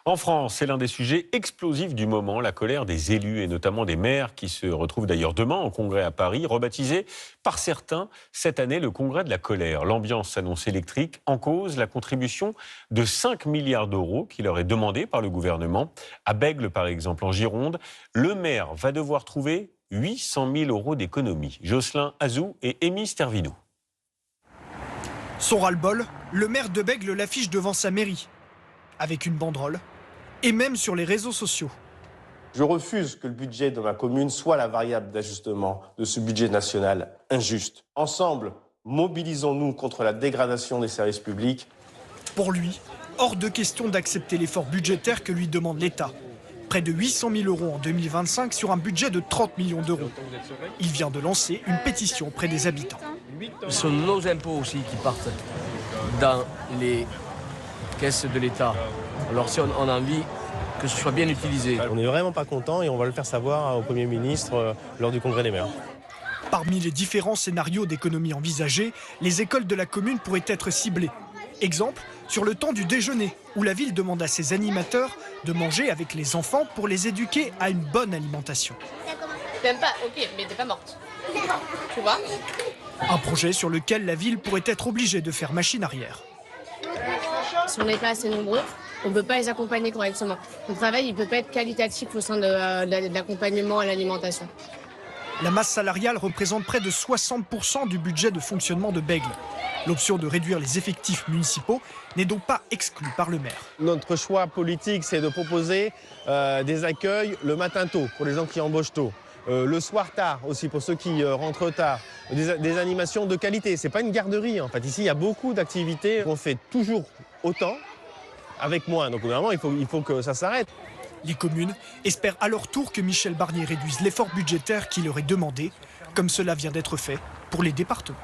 En France, c'est l'un des sujets explosifs du moment, la colère des élus et notamment des maires qui se retrouvent d'ailleurs demain en congrès à Paris, rebaptisé par certains cette année le congrès de la colère. L'ambiance s'annonce électrique, en cause la contribution de 5 milliards d'euros qui leur est demandée par le gouvernement. À Bègles par exemple, en Gironde, le maire va devoir trouver 800 000 euros d'économie. Jocelyn Azou et Émy Stervino. Son ras-le-bol, le maire de Bègles l'affiche devant sa mairie, avec une banderole, et même sur les réseaux sociaux. Je refuse que le budget de ma commune soit la variable d'ajustement de ce budget national injuste. Ensemble, mobilisons-nous contre la dégradation des services publics. Pour lui, hors de question d'accepter l'effort budgétaire que lui demande l'État. Près de 800 000 euros en 2025 sur un budget de 30 millions d'euros. Il vient de lancer une pétition auprès des habitants. Ce sont nos impôts aussi qui partent dans les caisses de l'État. Alors si on a envie que ce soit bien utilisé. On n'est vraiment pas content et on va le faire savoir au Premier ministre lors du congrès des maires. Parmi les différents scénarios d'économie envisagés, les écoles de la commune pourraient être ciblées. Exemple, sur le temps du déjeuner, où la ville demande à ses animateurs de manger avec les enfants pour les éduquer à une bonne alimentation. T'aimes pas, ok, mais t'es pas morte. Tu vois ? Un projet sur lequel la ville pourrait être obligée de faire machine arrière. Si on n'est pas assez nombreux, on ne peut pas les accompagner correctement. Le travail, il ne peut pas être qualitatif au sein de l'accompagnement à l'alimentation. La masse salariale représente près de 60% du budget de fonctionnement de Bègles. L'option de réduire les effectifs municipaux n'est donc pas exclue par le maire. Notre choix politique, c'est de proposer des accueils le matin tôt, pour les gens qui embauchent tôt. Le soir tard aussi, pour ceux qui rentrent tard. Des animations de qualité. Ce n'est pas une garderie, en fait. Ici, il y a beaucoup d'activités. On fait toujours autant, avec moins. Donc, normalement, il faut que ça s'arrête. Les communes espèrent à leur tour que Michel Barnier réduise l'effort budgétaire qui leur est demandé, comme cela vient d'être fait pour les départements.